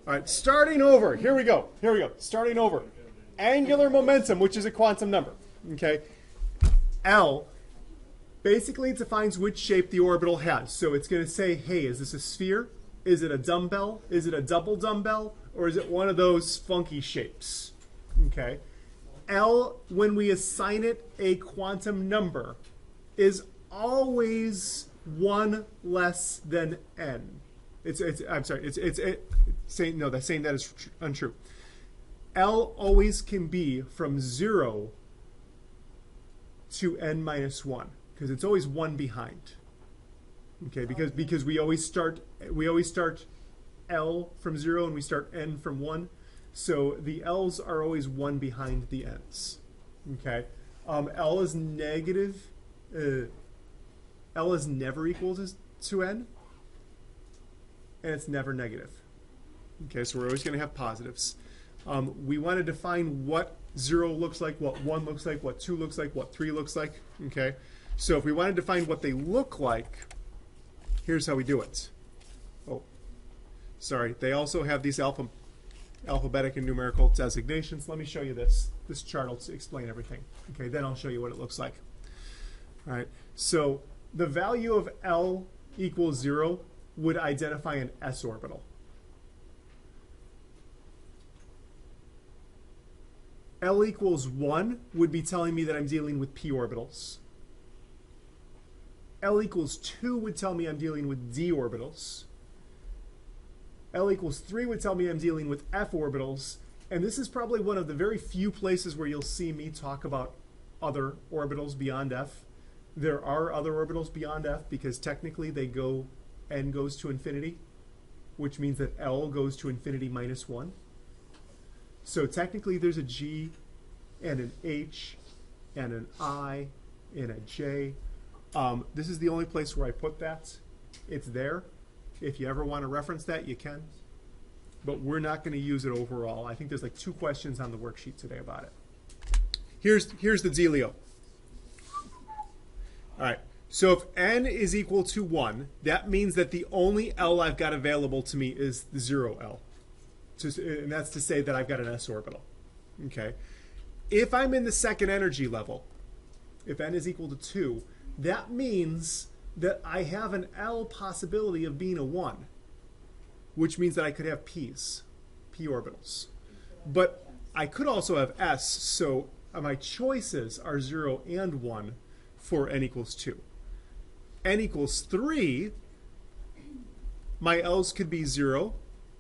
All right, starting over. Here we go. Here we go. Starting over. Angular momentum, which is a quantum number. Okay. L basically defines which shape the orbital has. So it's going to say, hey, is this a sphere? Is it a dumbbell? Is it a double dumbbell? Or is it one of those funky shapes? Okay. L, when we assign it a quantum number, is always one less than n. I'm sorry. Saying that is untrue. L always can be from 0 to n minus 1 because it's always one behind. Okay, because we always start L from 0 and we start n from 1. So the L's are always one behind the n's. Okay, L is negative. L is never equal to n, and it's never negative. Okay, so we're always going to have positives. We want to define what 0 looks like, what 1 looks like, what 2 looks like, what 3 looks like. Okay, so if we want to define what they look like, here's how we do it. Oh, sorry. They also have these alphabetic and numerical designations. Let me show you this. This chart will explain everything. Okay, then I'll show you what it looks like. All right, so the value of L equals 0 would identify an s orbital. L equals 1 would be telling me that I'm dealing with p orbitals. L equals 2 would tell me I'm dealing with d orbitals. L equals 3 would tell me I'm dealing with f orbitals. And this is probably one of the very few places where you'll see me talk about other orbitals beyond f. There are other orbitals beyond f because technically n goes to infinity, which means that L goes to infinity minus 1. So technically there's a G and an H and an I and a J. This is the only place where I put that. It's there. If you ever want to reference that, you can. But we're not going to use it overall. I think there's like 2 questions on the worksheet today about it. Here's the dealio. All right. So if n is equal to 1, that means that the only L I've got available to me is 0L. And that's to say that I've got an s orbital. Okay. If I'm in the second energy level, if n is equal to 2, that means that I have an L possibility of being a 1, which means that I could have p orbitals. But I could also have s, so my choices are 0 and 1 for n equals 2. N equals 3, my L's could be 0,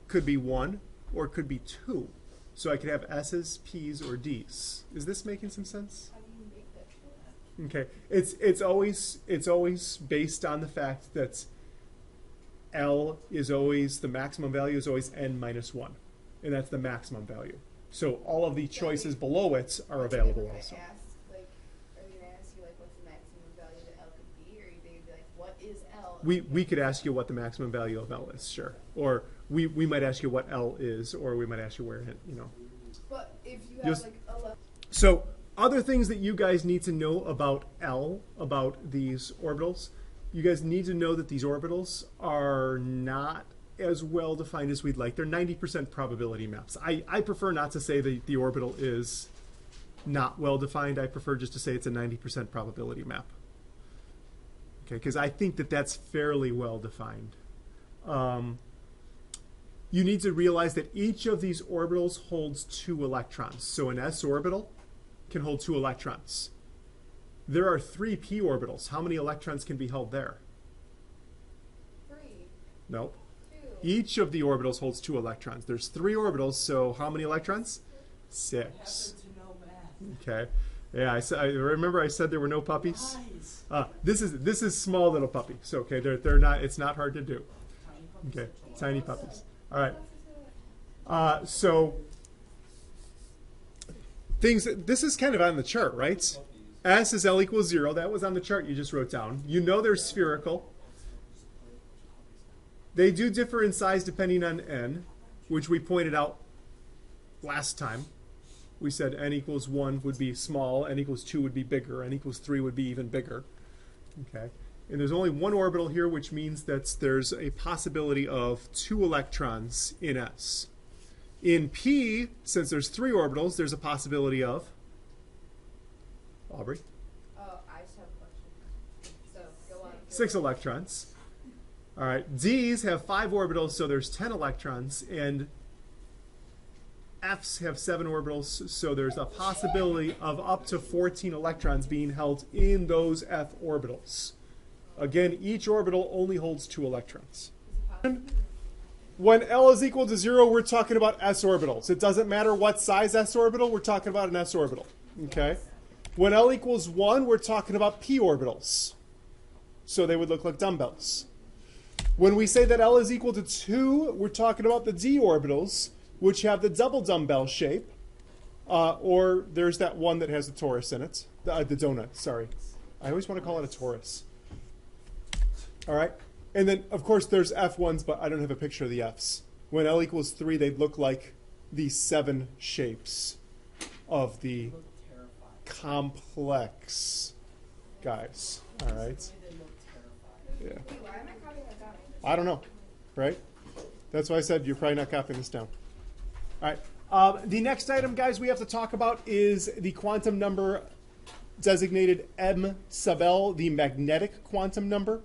could be 1, or it could be 2. So I could have S's, P's, or D's. Is this making some sense? How do you make that true? Okay. It's always based on the fact that L is always, the maximum value is always n minus 1. And that's the maximum value. So all of the choices below it are available also. Are they going to ask you, like, what's the maximum value that L could be? Or are they going to be like, what is L? We could ask you what the maximum value of L is, sure. Or we might ask you what L is, or we might ask you where it, But if you have, like, a level. So other things that you guys need to know about L, about these orbitals, you guys need to know that these orbitals are not as well defined as we'd like. They're 90% probability maps. I prefer not to say that the orbital is not well defined. I prefer just to say it's a 90% probability map. Okay, because I think that that's fairly well defined. You need to realize that each of these orbitals holds 2 electrons. So an s orbital can hold 2 electrons. There are 3 p orbitals. How many electrons can be held there? 3. Nope. 2. Each of the orbitals holds 2 electrons. There's 3 orbitals, so how many electrons? 6. I happen to know math. Okay. Yeah, I remember I said there were no puppies. This is small little puppy. So okay, they're not. It's not hard to do. Okay, tiny puppies. All right. So things. This is kind of on the chart, right? S is L equals 0. That was on the chart you just wrote down. You know they're spherical. They do differ in size depending on n, which we pointed out last time. We said n equals 1 would be small, n equals 2 would be bigger, n equals 3 would be even bigger. Okay, And there's only one orbital here, which means that there's a possibility of 2 electrons in s. In p, since there's 3 orbitals, there's a possibility of... Aubrey? Oh, I just have a question. So, go on. 6 electrons. All right, D's have 5 orbitals, so there's 10 electrons, and F's have 7 orbitals, so there's a possibility of up to 14 electrons being held in those F orbitals. Again, each orbital only holds 2 electrons. When L is equal to 0, we're talking about s orbitals. It doesn't matter what size s orbital, we're talking about an s orbital. Okay? When L equals 1, we're talking about p orbitals. So they would look like dumbbells. When we say that L is equal to 2, we're talking about the d orbitals, which have the double dumbbell shape. Or there's that one that has the torus in it. The donut, sorry. I always want to call it a torus. All right? And then, of course, there's F1s, but I don't have a picture of the Fs. When L equals 3, they'd look like the 7 shapes of the complex guys. All right? Yeah. Why am I copying that down? I don't know, right? That's why I said you're probably not copying this down. All right. The next item, guys, we have to talk about is the quantum number designated M sub L, the magnetic quantum number.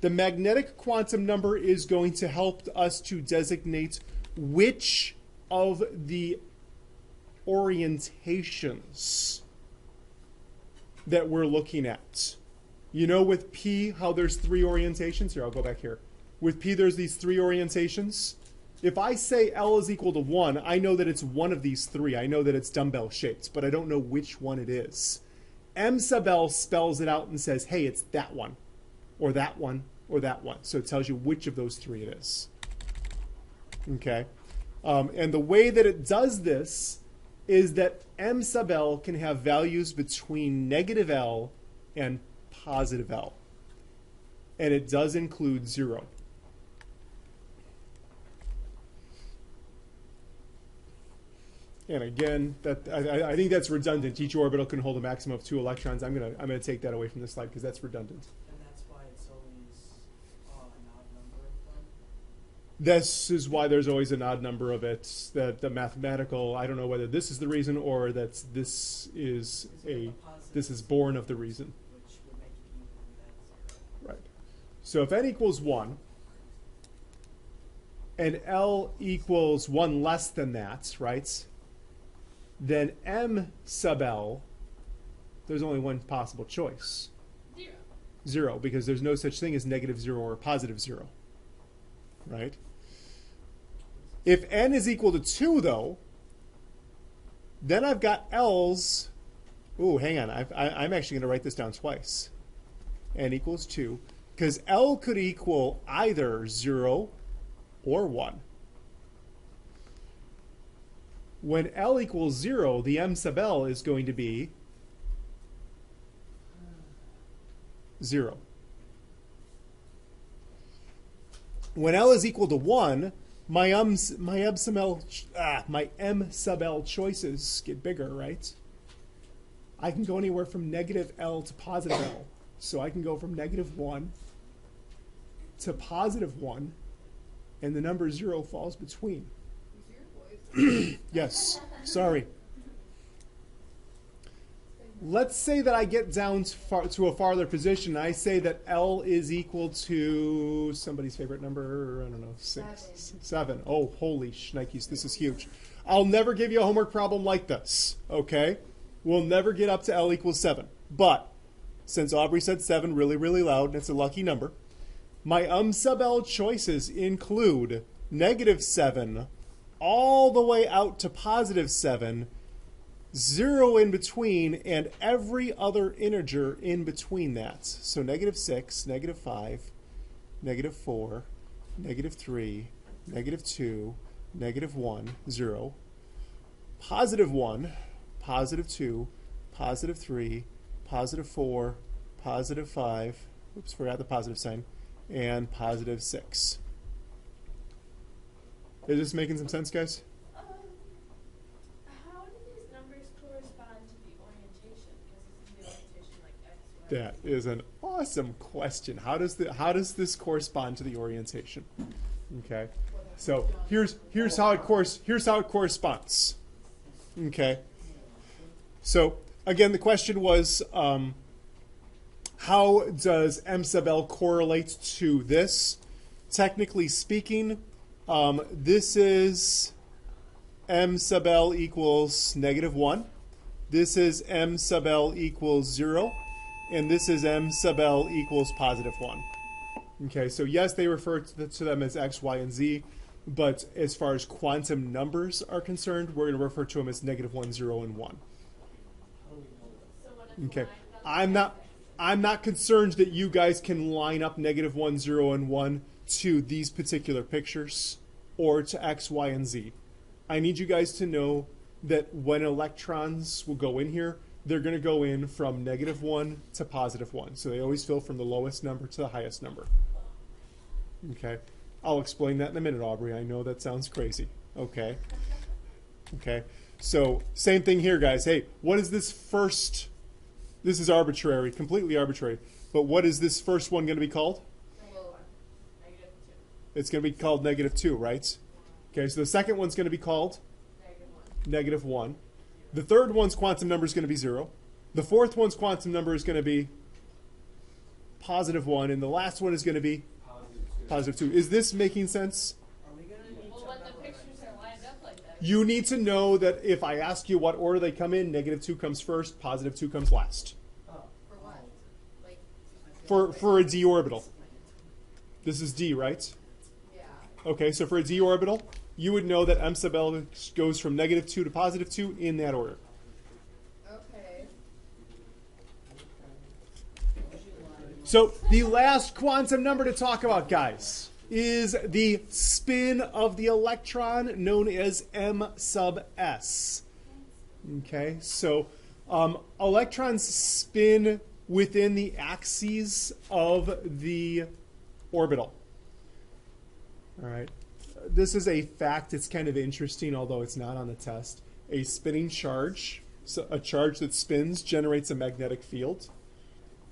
The magnetic quantum number is going to help us to designate which of the orientations that we're looking at. You know with P how there's 3 orientations? Here, I'll go back here. With P, there's these 3 orientations. If I say L is equal to 1, I know that it's one of these 3. I know that it's dumbbell shaped, but I don't know which one it is. M sub L spells it out and says, hey, it's that one, or that one, or that one. So it tells you which of those 3 it is. Okay? And the way that it does this is that M sub L can have values between negative L and positive L. And it does include 0. And again, that I think that's redundant. Each orbital can hold a maximum of 2 electrons. I'm gonna take that away from this slide because that's redundant. And that's why it's always an odd number of them. This is why there's always an odd number of it. That the mathematical, I don't know whether this is the reason or that this is born of the reason. Which would make it even that 0. Right. So if n equals 1 and L equals 1 less than that, right? Then M sub L, there's only one possible choice. 0, because there's no such thing as negative 0 or positive 0. Right? If n is equal to 2, though, then I've got L's. Ooh, hang on. I'm actually going to write this down twice. N equals 2. Because L could equal either 0 or 1. When L equals 0, the M sub L is going to be 0. When L is equal to 1, my M sub L choices get bigger, right? I can go anywhere from negative L to positive L. So I can go from negative 1 to positive 1, and the number 0 falls between. Yes, sorry. Let's say that I get down to a farther position. I say that L is equal to somebody's favorite number, I don't know, 7. Oh, holy shnikes, this is huge. I'll never give you a homework problem like this, okay? We'll never get up to L equals 7. But since Aubrey said 7 really, really loud, and it's a lucky number, my sub L choices include negative 7 all the way out to positive 7, 0 in between, and every other integer in between that. So negative 6, negative 5, negative 4, negative 3, negative 2, negative 1, 0, positive 1, positive 2, positive 3, positive 4, positive 5, oops, forgot the positive sign, and positive 6. Is this making some sense, guys? How do these numbers correspond to the orientation? Because isn't the orientation like X, Y, That is an awesome question. How does this correspond to the orientation? Okay, so here's how it corresponds. Okay, so again, the question was, how does M sub L correlate to this? Technically speaking, this is M sub L equals -1. This is M sub L equals 0. And this is M sub L equals +1. Okay, so yes, they refer to them as X, Y, and Z, but as far as quantum numbers are concerned, we're going to refer to them as -1, 0, and 1. Okay, I'm not concerned that you guys can line up -1, 0, and 1 to these particular pictures or to X, Y, and Z. I need you guys to know that when electrons will go in here, they're going to go in from -1 to +1. So they always fill from the lowest number to the highest number. Okay. I'll explain that in a minute, Aubrey. I know that sounds crazy. Okay. Okay. So same thing here, guys. Hey, what is this first? This is arbitrary, completely arbitrary. But what is this first one going to be called? It's going to be called -2, right? Okay, so the second one's going to be called? -1. The third one's quantum number is going to be 0. The fourth one's quantum number is going to be +1. And the last one is going to be +2. Is this making sense? Well, when the pictures are lined up like that. You need to know that if I ask you what order they come in, -2 comes first, +2 comes last. For what? Like, For a d orbital. This is d, right? yeah. Okay, so for a d orbital, you would know that M sub L goes from -2 to +2 in that order. Okay. So the last quantum number to talk about, guys, is the spin of the electron, known as M sub S. Okay, so electrons spin within the axes of the orbital. All right. This is a fact. It's kind of interesting, although it's not on the test. A spinning charge, so a charge that spins, generates a magnetic field.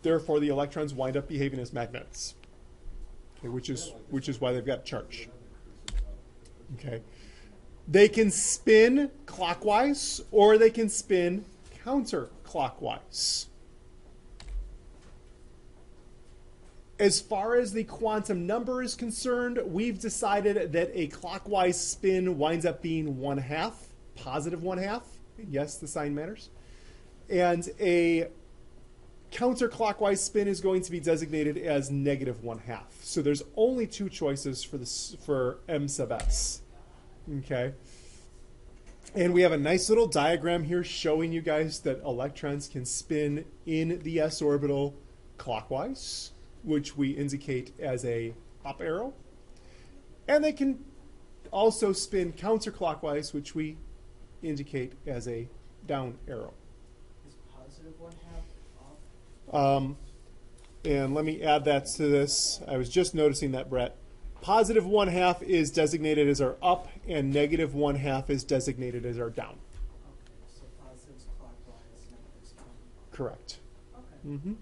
Therefore, the electrons wind up behaving as magnets, okay, which is why they've got charge. Okay, they can spin clockwise or they can spin counterclockwise. As far as the quantum number is concerned, we've decided that a clockwise spin winds up being 1/2, +1/2. Yes, the sign matters. And a counterclockwise spin is going to be designated as -1/2. So there's only two choices for M sub S. Okay. And we have a nice little diagram here showing you guys that electrons can spin in the s orbital clockwise, which we indicate as a up arrow. And they can also spin counterclockwise, which we indicate as a down arrow. Is +1/2 off? And let me add that to this. I was just noticing that, Brett. +1/2 is designated as our up, and -1/2 is designated as our down. Okay, so positives clockwise, negatives counterclockwise. Correct. Okay. Mm-hmm.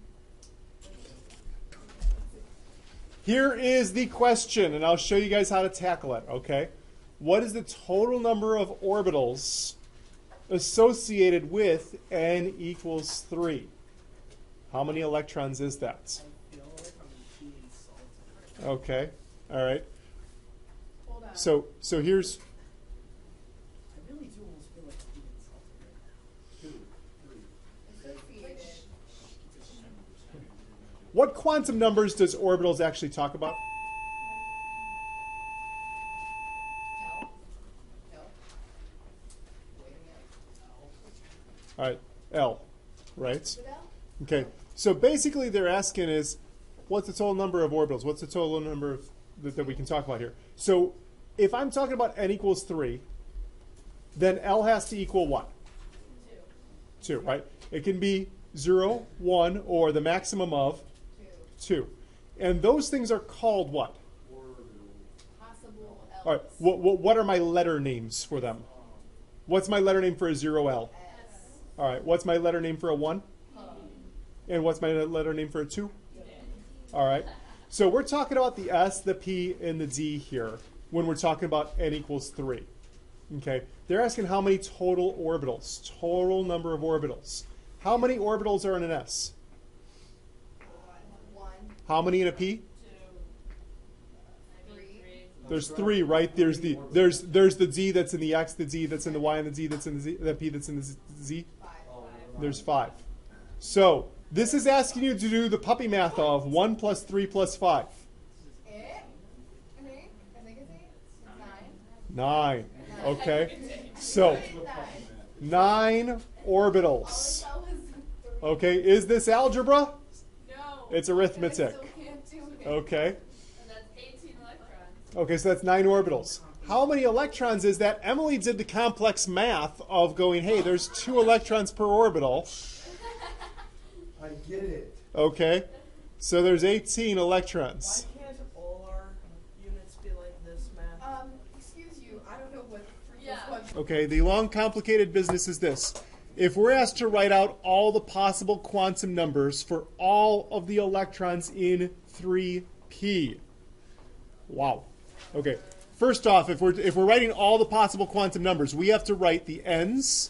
Here is the question, and I'll show you guys how to tackle it, okay? What is the total number of orbitals associated with n equals 3? How many electrons is that? I feel like I'm being insulted. Okay, all right. Hold on. So here's, I really do almost feel like I'm being insulted right now. Associated. what quantum numbers does orbitals actually talk about? No. No. Wait a minute. All right, L, right? Is it L? Okay, so basically they're asking is, what's the total number of orbitals? What's the total number of, that we can talk about here? So if I'm talking about n equals 3, then L has to equal what? 2, right? It can be 0, 1, or the maximum of 2. And those things are called what? Possible L. All right, what are my letter names for them? What's my letter name for a 0L? S. All right, what's my letter name for a 1? And what's my letter name for a 2? All right. So we're talking about the S, the P, and the D here when we're talking about n equals 3. Okay. They're asking how many total orbitals, total number of orbitals. How many orbitals are in an S? 1, How many in a P? 2. I mean 3. 3. There's 3, right? There's the D that's in the X, the D that's in the Y, and the D that's in the Z, the P that's in the Z. 5. There's 5. So this is asking you to do the puppy math of 1 plus 3 plus 5. I think it's 8. 9. 9. Okay. So 9 orbitals. That was 3. Okay. Is this algebra? No. It's I arithmetic. still can't do it. Okay. And that's 18 electrons. Okay, so that's 9 orbitals. How many electrons is that? Emily did the complex math of going, hey, there's 2 electrons per orbital. I get it. Okay. So there's 18 electrons. Why can't all our units be like this, Matt? Excuse you, I don't know what 3 Yeah. plus 1. Okay, the long complicated business is this. If we're asked to write out all the possible quantum numbers for all of the electrons in 3p. Wow. Okay. First off, if we're writing all the possible quantum numbers, we have to write the n's,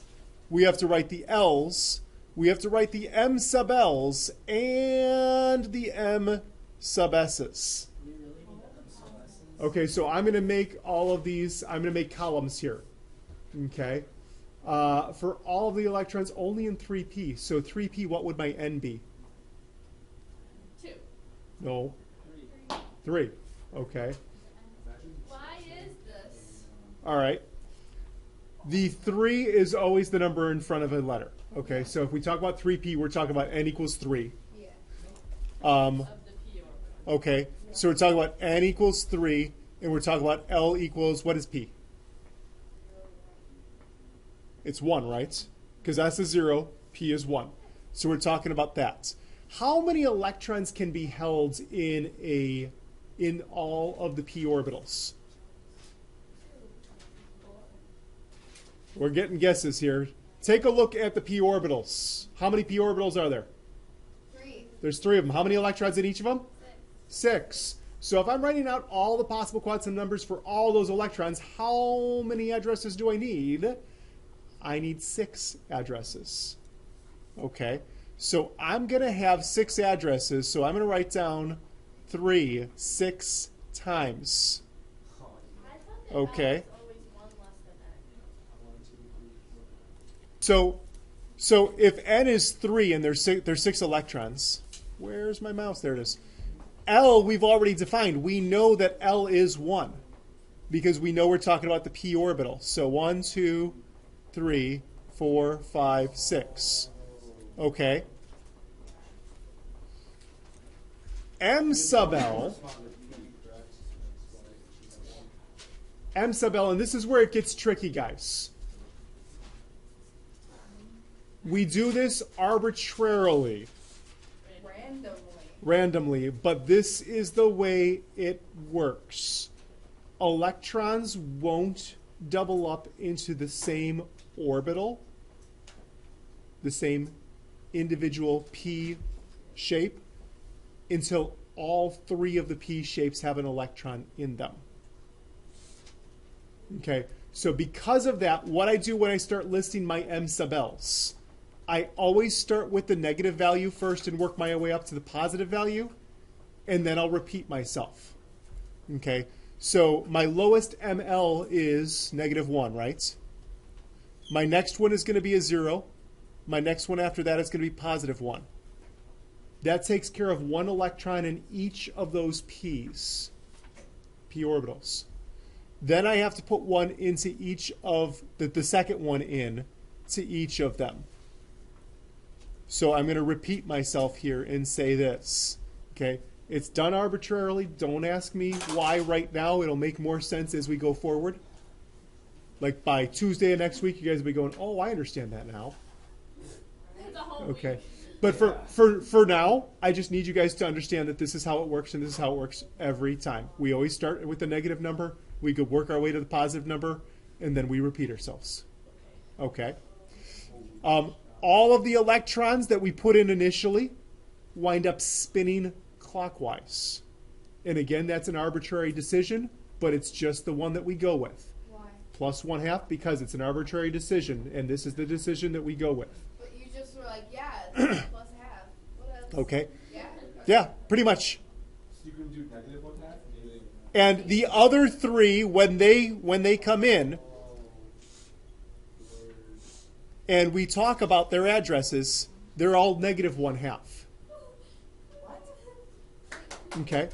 we have to write the l's, we have to write the m sub l's, and the m sub s's. We really need lessons. Okay, so I'm going to make all of these, I'm going to make columns here. Okay. For all of the electrons only in 3p. So 3p, what would my n be? 2. No. 3. Okay. Why is this? All right. The 3 is always the number in front of a letter. Okay, so if we talk about 3p, we're talking about n equals 3. Yeah. Of the P orbital. Okay, so we're talking about n equals 3, and we're talking about L equals, what is p? It's 1, right? Because S is 0, p is 1. So we're talking about that. How many electrons can be held in all of the p orbitals? We're getting guesses here. Take a look at the p orbitals. How many p orbitals are there? 3. There's 3 of them. How many electrons in each of them? 6. 6. So if I'm writing out all the possible quantum numbers for all those electrons, how many addresses do I need? I need 6 addresses. Okay. So I'm going to have 6 addresses. So I'm going to write down 3 6 times. I thought that Okay. L was always 1 less than N. So if n is 3 and there's 6 electrons, where's my mouse? There it is. L we've already defined. We know that L is 1 because we know we're talking about the p orbital. So 1, 2, 3, 4, 5, 6. Okay. M sub L, and this is where it gets tricky, guys. We do this arbitrarily, randomly, but this is the way it works. Electrons won't double up into the same orbital, the same individual p shape, until all 3 of the p shapes have an electron in them. Okay, so because of that, what I do when I start listing my m sub l's, I always start with the negative value first and work my way up to the positive value, and then I'll repeat myself. Okay, so my lowest ml is -1, right? My next one is going to be a 0. My next one after that is going to be +1. That takes care of 1 electron in each of those p's, p orbitals. Then I have to put 1 into each of the second one in to each of them. So I'm going to repeat myself here and say this. Okay, it's done arbitrarily. Don't ask me why right now. It'll make more sense as we go forward. Like by Tuesday of next week, you guys will be going, oh, I understand that now. It's a whole Okay. week. But for now, I just need you guys to understand that this is how it works, and this is how it works every time. We always start with the negative number. We could work our way to the positive number, and then we repeat ourselves. Okay. All of the electrons that we put in initially wind up spinning clockwise. And again, that's an arbitrary decision, but it's just the one that we go with. Why? Plus 1/2 because it's an arbitrary decision, and this is the decision that we go with. But you just were like, yeah, it's plus half. What else? Okay? Yeah. Yeah, pretty much. So you can do negative 1/2? Negative 1/2. And the other three, when they come in, and we talk about their addresses, they're all negative 1/2. What? Okay?